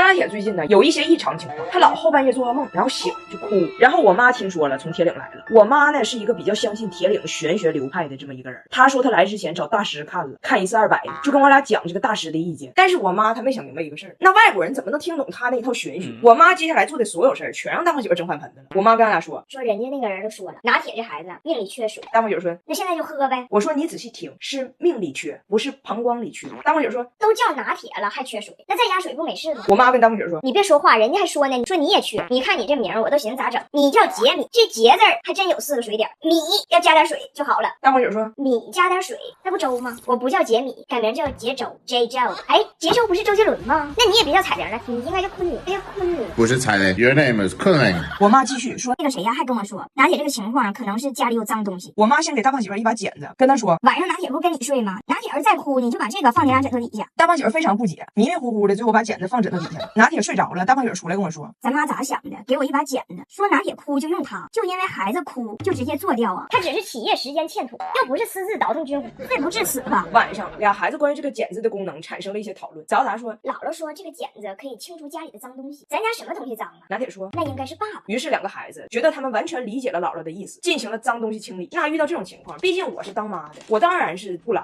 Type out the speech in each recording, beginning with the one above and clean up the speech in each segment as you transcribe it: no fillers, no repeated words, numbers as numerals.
大铁最近呢有一些异常情况，他老后半夜做噩梦，然后醒就哭。然后我妈听说了，从铁岭来了。我妈呢是一个比较相信铁岭玄学流派的这么一个人。她说她来之前找大师看了，看一次200，就跟我俩讲这个大师的意见。但是我妈她没想明白一个事儿，那外国人怎么能听懂她那一套玄学？我妈接下来做的所有事儿全让大胖媳妇整翻盆子了。我妈跟俺俩说人家那个人都说了，拿铁这孩子命里缺水。大胖媳妇说那现在就喝呗。我说你仔细听，是命里缺，不是膀胱里缺。大胖媳妇说都叫拿铁了还缺水，那再加水不没事吗？我妈跟大胖媳妇说你别说话，人家还说呢，你说你也缺，你看你这名我都寻思咋整。你叫杰米，这杰字还真有4个水点，米要加点水就好了。大胖媳妇说米加点水那不粥吗？我不叫杰米，改名叫杰周 J 周。哎，杰周不是周杰伦吗？那你也别叫彩玲了，你应该叫昆女。哎呀，昆女不是彩玲 ，Your name is 昆凌。我妈继续说那个谁呀，还跟我说拿铁这个情况可能是家里有脏东西。我妈先给大胖媳妇一把剪子，跟她说晚上拿铁不跟你睡吗？拿铁儿再哭，你就把这个放你俩枕头底下。大胖媳妇非常不解，迷迷糊糊的，最后把剪子放枕头底下。拿铁睡着了，大胖媳妇出来跟我说咱妈咋想的？给我一把剪子，说拿铁哭就用它，就因为孩子哭就直接做掉啊？他只是起夜时间欠妥，又不是私自倒腾军火，罪不至此吧？晚上俩孩子关于这个剪子的功能产生了一些讨论。咋说姥姥说这个剪子可以清除家里的脏东西，咱家什么东西脏啊？拿铁说那应该是爸爸。于是两个孩子觉得他们完全理解了姥姥的意思，进行了脏东西清理。那遇到这种情况，毕竟我是当妈的，我当然是不拦。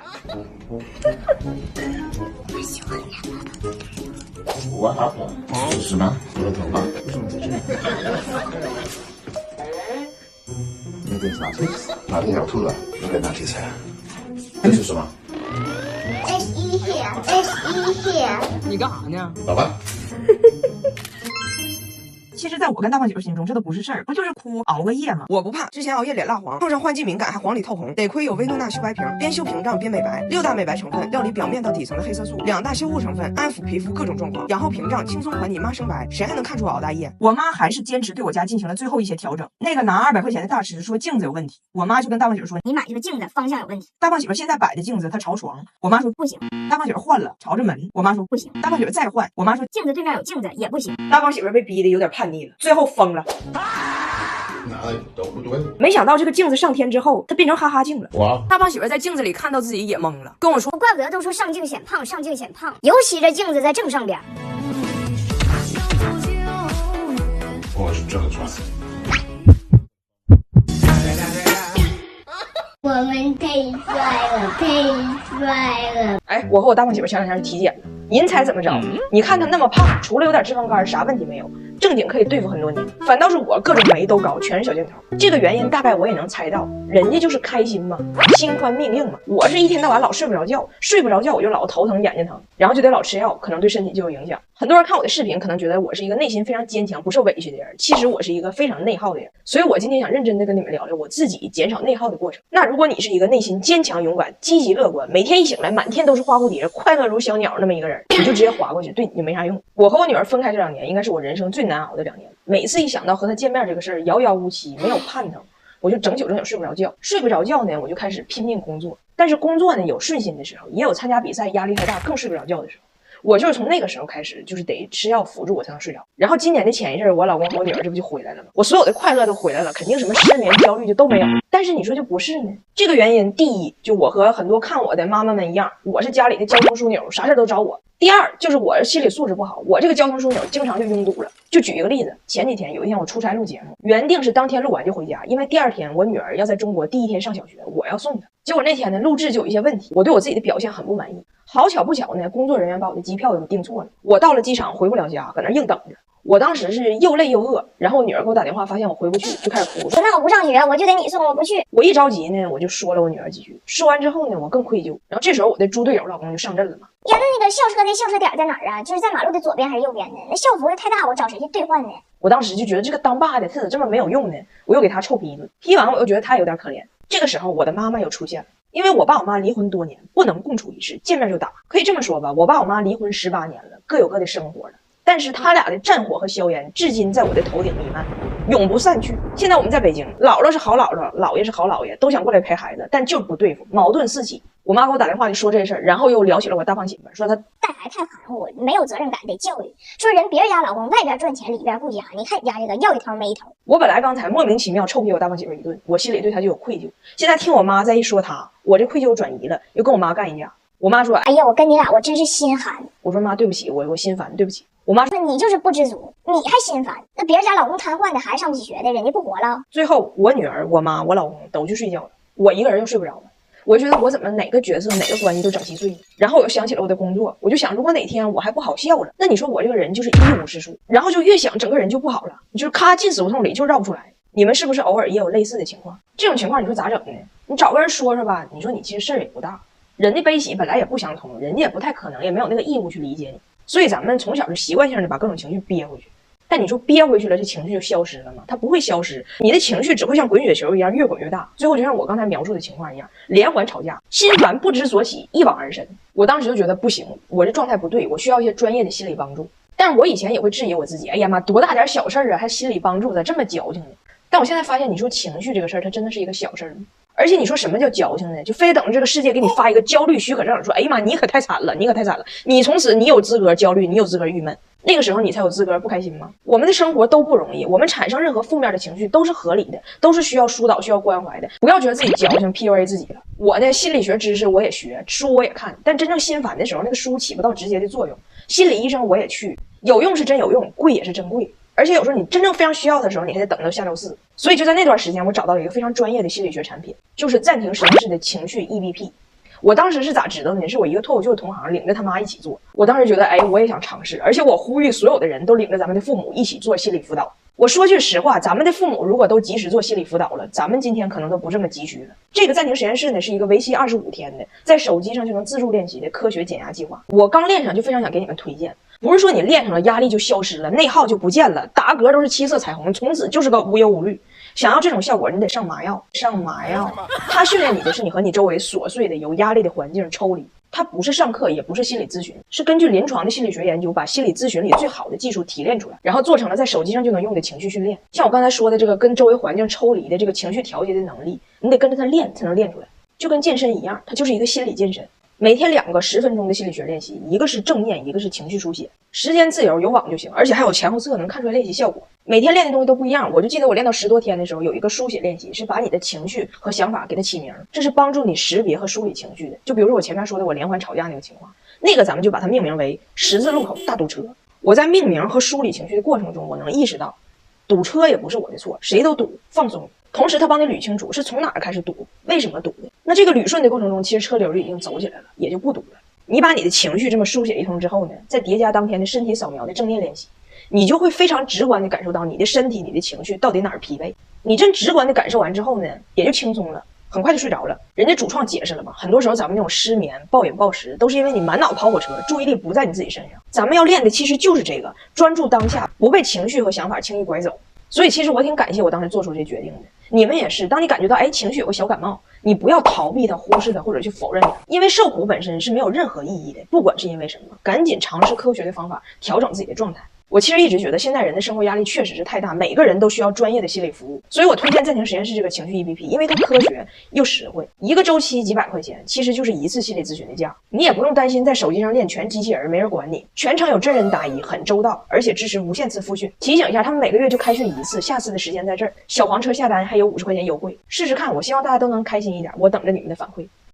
我喜欢你。What happened？ 是什么？我的头发？为什么在这里？那个拿铁，拿铁要吐了，你给拿铁噻。这是什么 ？It's here, it's here。你干啥呢？老爸。其实在我跟大胖媳妇心中，这都不是事儿，不就是哭熬个夜吗？我不怕，之前熬夜脸蜡黄，碰上换季敏感还黄里透红，得亏有薇诺娜修白瓶，边修屏障边美白，6大美白成分，料理表面到底层的黑色素，2大修护成分，安抚皮肤各种状况，养好屏障，轻松缓你妈生白，谁还能看出我熬大夜？我妈还是坚持对我家进行了最后一些调整。那个拿200块钱的大师说镜子有问题，我妈就跟大胖媳妇说你买这个镜子方向有问题。大胖媳妇现在摆的镜子它朝床，我妈说不行。大胖媳妇换了朝着门，我妈说不行。大胖媳妇再换，我妈说镜子对面有镜子也不行。大胖媳妇被逼得有点叛逆了，最后疯了。哪里都不对。没想到这个镜子上天之后，它变成哈哈镜了。哇！大胖媳妇在镜子里看到自己也懵了，跟我说怪不得都说上镜显胖，上镜显胖，尤其这镜子在正上边。我是这个穿。我们太帅了，太帅了！哎，我和我大胖媳妇前2天去体检了，您猜怎么着？你看她那么胖，除了有点脂肪肝，啥问题没有，正经可以对付很多年。反倒是我各种酶都高，全是小镜头。这个原因大概我也能猜到，人家就是开心嘛，心宽命硬嘛。我是一天到晚老睡不着觉，睡不着觉我就老头疼眼睛疼，然后就得老吃药，可能对身体就有影响。很多人看我的视频，可能觉得我是一个内心非常坚强、不受委屈的人，其实我是一个非常内耗的人。所以我今天想认真的跟你们聊聊我自己减少内耗的过程。那如果你是一个内心坚强、勇敢、积极乐观，每天一醒来满天都是花蝴蝶，快乐如小鸟那么一个人，你就直接划过去，对你就没啥用。我和我女儿分开这2年，应该是我人生最难熬的2年。每次一想到和她见面这个事儿，遥遥无期，没有盼头，我就整宿睡不着觉。睡不着觉呢，我就开始拼命工作。但是工作呢，有顺心的时候，也有参加比赛压力太大更睡不着觉的时候。我就是从那个时候开始，就是得吃药辅助我才能睡着。然后今年的前一阵，我老公和我女儿这不就回来了吗？我所有的快乐都回来了，肯定什么失眠、焦虑就都没有。但是你说就不是呢？这个原因，第一，就我和很多看我的妈妈们一样，我是家里的交通枢纽，啥事都找我。第二，就是我心理素质不好，我这个交通枢纽经常就拥堵了。就举一个例子，前几天有一天我出差录节目，原定是当天录完就回家，因为第2天我女儿要在中国第1天上小学，我要送她。结果那天呢，录制就有一些问题，我对我自己的表现很不满意。好巧不巧呢，工作人员把我的机票给订错了，我到了机场回不了家，搁那硬等着。我当时是又累又饿，然后我女儿给我打电话，发现我回不去，就开始哭，说那我不上学，我就得你送，我不去。我一着急呢，我就说了我女儿几句，说完之后呢，我更愧疚。然后这时候我的猪队友老公就上阵了嘛。呀，那个校车的校车点在哪儿啊？就是在马路的左边还是右边呢？那校服太大，我找谁去兑换呢？我当时就觉得这个当爸的他咋这么没有用呢？我又给他臭批一顿，批完我又觉得他有点可怜。这个时候我的妈妈又出现了。因为我爸我妈离婚多年，不能共处一室，见面就打。可以这么说吧，我爸我妈离婚18年了，各有各的生活了。但是他俩的战火和硝烟，至今在我的头顶弥漫，永不散去。现在我们在北京，姥姥是好姥姥，姥爷是好姥爷，都想过来陪孩子，但就是不对付，矛盾四起。我妈给我打电话就说这事儿，然后又聊起了我大胖媳妇，说她带孩子太含糊，没有责任感，得教育。说人别人家老公外边赚钱，里边顾家，你看你家这个要一头没一头。我本来刚才莫名其妙臭批我大胖媳妇一顿，我心里对她就有愧疚。现在听我妈再一说她，我这愧疚转移了，又跟我妈干一架。我妈说，哎呀，我跟你俩我真是心寒。我说妈，对不起，我心烦，对不起。我妈说，那你就是不知足，你还心烦。那别人家老公瘫痪的，孩子上不起学的，人家不活了。最后我女儿、我妈、我老公都去睡觉了，我一个人又睡不着了。我觉得我怎么哪个角色哪个关系都整稀碎呢？然后我又想起了我的工作，我就想，如果哪天我还不好笑了，那你说我这个人就是一无是处，然后就越想整个人就不好了，你就是咔进死胡同里就绕不出来。你们是不是偶尔也有类似的情况？这种情况你说咋整呢？你找个人说说吧，你说你其实事儿也不大，人的悲喜本来也不相通，人家也不太可能，也没有那个义务去理解你，所以咱们从小就习惯性的把各种情绪憋回去。但你说憋回去了，这情绪就消失了吗？它不会消失，你的情绪只会像滚雪球一样越滚越大，最后就像我刚才描述的情况一样，连环吵架，心烦不知所起，一往而深。我当时就觉得不行，我这状态不对，我需要一些专业的心理帮助。但是我以前也会质疑我自己，哎呀妈，多大点小事啊，还心理帮助，咋这么矫情呢？但我现在发现，你说情绪这个事儿，它真的是一个小事儿吗？而且你说什么叫矫情呢？就非得等着这个世界给你发一个焦虑许可证，说哎呀妈，你可太惨了，你可太惨了，你从此你有资格焦虑，你有资格郁闷，那个时候你才有资格不开心吗？我们的生活都不容易，我们产生任何负面的情绪都是合理的，都是需要疏导、需要关怀的。不要觉得自己矫情 PUA 自己了。我呢，心理学知识我也学，书我也看，但真正心烦的时候，那个书起不到直接的作用。心理医生我也去，有用是真有用，贵也是真贵。而且有时候你真正非常需要的时候，你还得等到下周四。所以就在那段时间，我找到了一个非常专业的心理学产品，就是暂停实验室的情绪 EVP。我当时是咋知道呢？是我一个脱口秀的同行领着他妈一起做。我当时觉得，哎，我也想尝试，而且我呼吁所有的人都领着咱们的父母一起做心理辅导。我说句实话，咱们的父母如果都及时做心理辅导了，咱们今天可能都不这么急需了。这个暂停实验室呢，是一个为期25天的，在手机上就能自助练习的科学减压计划。我刚练上就非常想给你们推荐。不是说你练上了压力就消失了，内耗就不见了，打嗝都是7色彩虹，从此就是个无忧无虑。想要这种效果，你得上麻药。上麻药，它训练你的是你和你周围琐碎的有压力的环境抽离。它不是上课，也不是心理咨询，是根据临床的心理学研究，把心理咨询里最好的技术提炼出来，然后做成了在手机上就能用的情绪训练。像我刚才说的这个跟周围环境抽离的这个情绪调节的能力，你得跟着它练才能练出来，就跟健身一样，它就是一个心理健身。每天2个10分钟的心理学练习，一个是正念，一个是情绪书写，时间自由，有网就行，而且还有前后测，能看出来练习效果。每天练的东西都不一样，我就记得我练到10多天的时候，有一个书写练习，是把你的情绪和想法给它起名，这是帮助你识别和梳理情绪的。就比如说我前面说的我连环吵架那个情况，那个咱们就把它命名为十字路口大堵车。我在命名和梳理情绪的过程中，我能意识到，堵车也不是我的错，谁都堵，放松。同时他帮你捋清楚是从哪儿开始堵，为什么堵的。那这个捋顺的过程中，其实车流就已经走起来了，也就不堵了。你把你的情绪这么书写一通之后呢，再叠加当天的身体扫描的正念练习，你就会非常直观的感受到你的身体、你的情绪到底哪儿疲惫。你真直观的感受完之后呢，也就轻松了，很快就睡着了。人家主创解释了嘛，很多时候咱们那种失眠、暴饮暴食，都是因为你满脑跑火车，注意力不在你自己身上。咱们要练的其实就是这个，专注当下，不被情绪和想法轻易拐走。所以其实我挺感谢我当时做出这决定的。你们也是，当你感觉到情绪有个小感冒，你不要逃避它、忽视它或者去否认它，因为受苦本身是没有任何意义的，不管是因为什么，赶紧尝试科学的方法调整自己的状态。我其实一直觉得现在人的生活压力确实是太大，每个人都需要专业的心理服务，所以我推荐暂停实验室这个情绪 EVP， 因为它科学又实惠，一个周期几百块钱，其实就是一次心理咨询的价，你也不用担心在手机上练全机器人没人管你，全程有真人答疑，很周到，而且支持无限次复训。提醒一下，他们每个月就开训1次，下次的时间在这儿，小黄车下单还有50块钱优惠，试试看，我希望大家都能开心一点，我等着你们的反馈。